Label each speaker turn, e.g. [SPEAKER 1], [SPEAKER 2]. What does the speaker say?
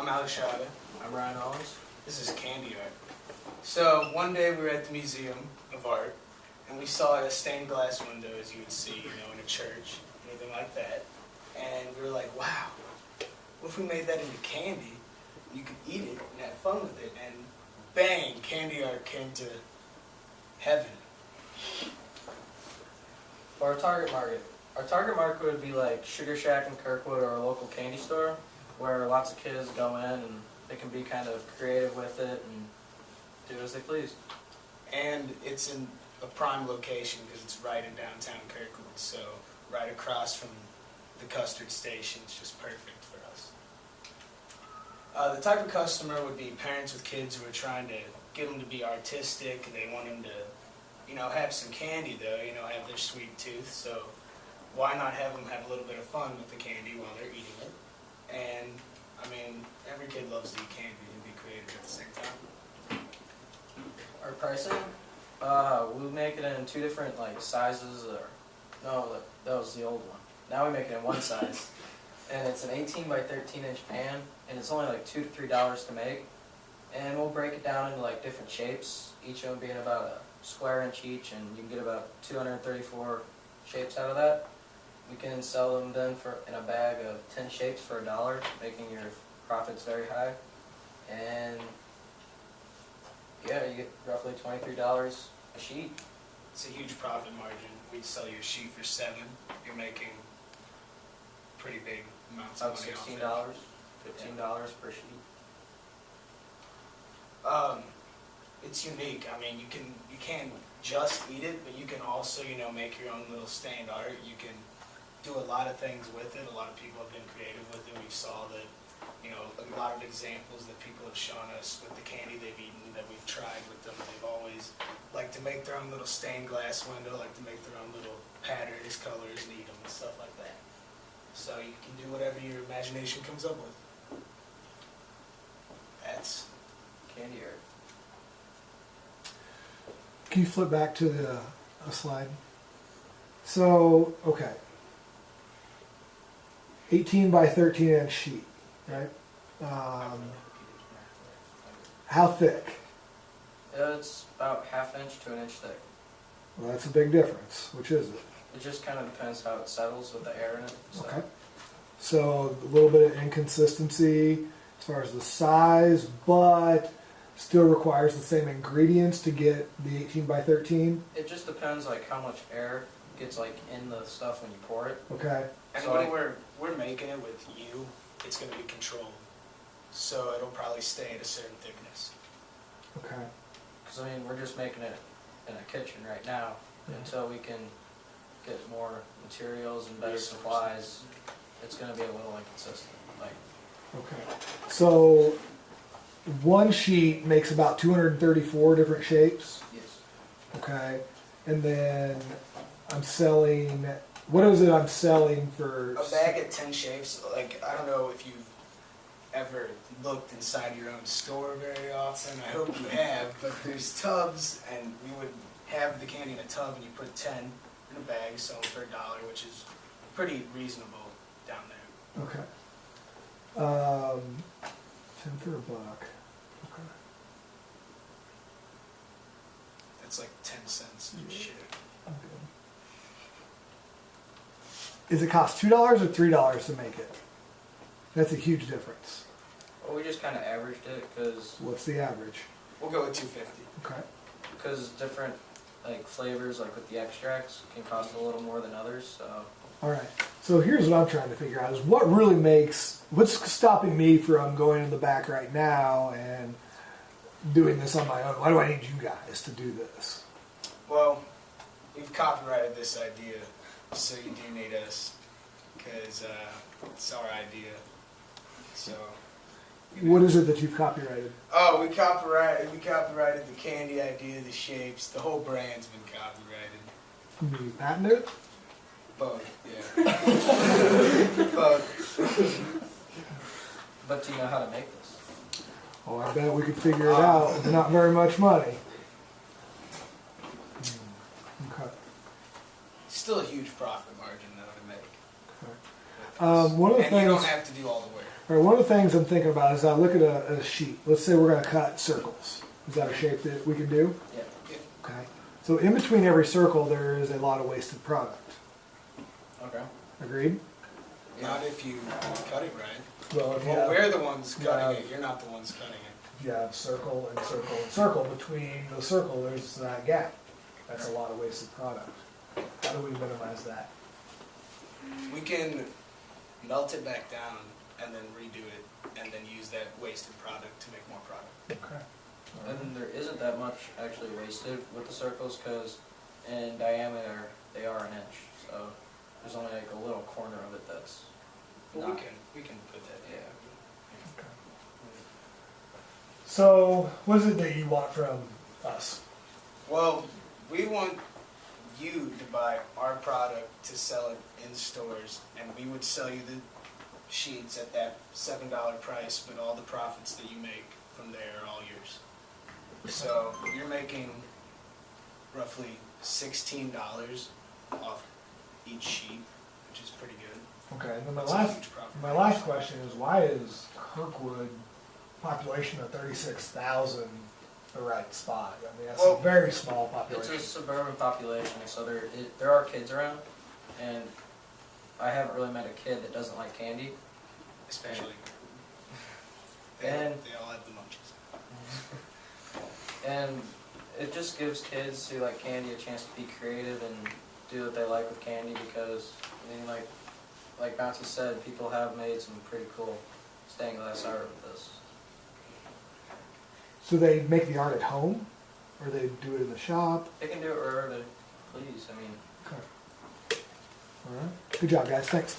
[SPEAKER 1] I'm Alex Shada.
[SPEAKER 2] I'm Ryan Owens.
[SPEAKER 1] This is Candy Art. So one day we were at the Museum of Art, and we saw a stained glass window, as you would see, in a church, anything like that. And we were like, wow, what if we made that into candy? You could eat it and have fun with it. And bang, Candy Art came to heaven.
[SPEAKER 2] For our target market would be like Sugar Shack in Kirkwood or a local candy store where lots of kids go in and they can be kind of creative with it and do as they please.
[SPEAKER 1] And it's in a prime location because it's right in downtown Kirkwood, so right across from the Custard Station. It's just perfect for us. The type of customer would be parents with kids who are trying to get them to be artistic. They want them to, have some candy though, have their sweet tooth. So why not have them have a little bit of fun with the candy while they're eating it? And every kid loves to eat candy and be creative at the same time.
[SPEAKER 2] Our pricing, we make it in two different sizes. No, that was the old one. Now we make it in one size, and it's an 18 by 13 inch pan, and it's only like $2 to $3 to make. And we'll break it down into different shapes, each of them being about a square inch each, and you can get about 234 shapes out of that. We can sell them then in a bag of 10 shapes for $1, making your profits very high. And yeah, you get roughly $23 a sheet.
[SPEAKER 1] It's a huge profit margin. We'd sell you a sheet for $7. You're making pretty big amounts of money
[SPEAKER 2] about
[SPEAKER 1] $16,
[SPEAKER 2] $15 per sheet.
[SPEAKER 1] It's unique. You can't just eat it, but you can also, make your own little stained art. You can do a lot of things with it. A lot of people have been creative with it. We saw that, a lot of examples that people have shown us with the candy they've eaten that we've tried with them. They've always liked to make their own little stained glass window, like to make their own little patterns, colors, and eat them and stuff like that. So you can do whatever your imagination comes up with. That's
[SPEAKER 2] Candy Art.
[SPEAKER 3] Can you flip back to a slide? So, okay. 18 by 13 inch sheet, right? How thick?
[SPEAKER 2] It's about ½ inch to 1 inch thick.
[SPEAKER 3] Well, that's a big difference. Which is it?
[SPEAKER 2] It just kind of depends how it settles with the air in it. So.
[SPEAKER 3] Okay. So a little bit of inconsistency as far as the size, but still requires the same ingredients to get the 18 by 13.
[SPEAKER 2] It just depends how much air gets in the stuff when you pour it.
[SPEAKER 3] Okay.
[SPEAKER 1] And
[SPEAKER 2] So
[SPEAKER 1] when we're making it with you, it's going to be controlled. So it'll probably stay at a certain thickness.
[SPEAKER 3] Okay.
[SPEAKER 2] Because we're just making it in a kitchen right now until we can get more materials and better supplies. It's going to be a little inconsistent.
[SPEAKER 3] Okay. So one sheet makes about 234 different shapes.
[SPEAKER 2] Yes.
[SPEAKER 3] Okay. And then I'm selling, what is it I'm selling for?
[SPEAKER 1] A bag of 10 shapes, I don't know if you've ever looked inside your own store very often. I hope you have, but there's tubs, and we would have the candy in a tub, and you put 10 in a bag, sell them for $1, which is pretty reasonable down there.
[SPEAKER 3] Okay. 10 for $1. Okay.
[SPEAKER 1] That's like 10 cents per shit.
[SPEAKER 3] Okay. Does it cost $2 or $3 to make it? That's a huge difference.
[SPEAKER 2] Well, we just kind of averaged it because
[SPEAKER 3] What's the average?
[SPEAKER 1] We'll go with $2.50.
[SPEAKER 3] Okay.
[SPEAKER 2] different flavors with the extracts can cost a little more than others. So
[SPEAKER 3] All right. So here's what I'm trying to figure out is what's stopping me from going in the back right now and doing this on my own? Why do I need you guys to do this?
[SPEAKER 1] Well, we've copyrighted this idea, so you do need us, because it's our idea. So.
[SPEAKER 3] What is it that you've copyrighted?
[SPEAKER 1] Oh, we copyrighted the candy idea, the shapes, the whole brand's been copyrighted.
[SPEAKER 3] You patented it?
[SPEAKER 1] Both, yeah. Both.
[SPEAKER 2] But do you know how to make this?
[SPEAKER 3] Oh, I bet we could figure it out with not very much money. Okay.
[SPEAKER 1] Still a huge profit margin though to make.
[SPEAKER 3] Okay. One of the
[SPEAKER 1] and
[SPEAKER 3] things,
[SPEAKER 1] you don't have to do all the work.
[SPEAKER 3] All right, one of the things I'm thinking about is I look at a sheet. Let's say we're going to cut circles. Is that a shape that we can do?
[SPEAKER 2] Yeah.
[SPEAKER 3] Okay. So in between every circle, there is a lot of wasted product.
[SPEAKER 2] Okay.
[SPEAKER 3] Agreed?
[SPEAKER 1] Not if you cut it right.
[SPEAKER 3] Well, if you
[SPEAKER 1] Well,
[SPEAKER 3] have,
[SPEAKER 1] we're the ones
[SPEAKER 3] you
[SPEAKER 1] cutting
[SPEAKER 3] have-
[SPEAKER 1] it, you're not the ones cutting it.
[SPEAKER 3] if you have circle and circle and circle, between the circle, there's that gap. That's a lot of wasted product. How do we minimize that?
[SPEAKER 1] We can melt it back down and then redo it, and then use that wasted product to make more product.
[SPEAKER 3] Okay.
[SPEAKER 2] And there isn't that much actually wasted with the circles because in diameter they are an inch. So there's only like a little corner of it that's
[SPEAKER 1] But
[SPEAKER 2] not.
[SPEAKER 1] we can put that in.
[SPEAKER 3] Okay. So, what is it that you want from us?
[SPEAKER 1] Well, we want you to buy our product to sell it in stores, and we would sell you the sheets at that $7 price, but all the profits that you make from there are all yours. So you're making roughly $16 off each sheet, which is pretty good.
[SPEAKER 3] Okay, and then
[SPEAKER 1] That's a huge profit.
[SPEAKER 3] my last question is, why is Kirkwood population of 36,000 the right spot? I mean, that's
[SPEAKER 1] Well,
[SPEAKER 3] a very small
[SPEAKER 2] It's
[SPEAKER 3] population.
[SPEAKER 2] a suburban population, so there are kids around, and I haven't really met a kid that doesn't like candy.
[SPEAKER 1] Especially.
[SPEAKER 2] And-
[SPEAKER 1] they all have the munchies.
[SPEAKER 2] And it just gives kids who like candy a chance to be creative and do what they like with candy because, I mean, like Bouncy said, people have made some pretty cool stained glass art with this.
[SPEAKER 3] So they make the art at home, or they do it in the shop?
[SPEAKER 2] They can do it wherever they please. I mean,
[SPEAKER 3] Okay. All right. Good job, guys. Thanks.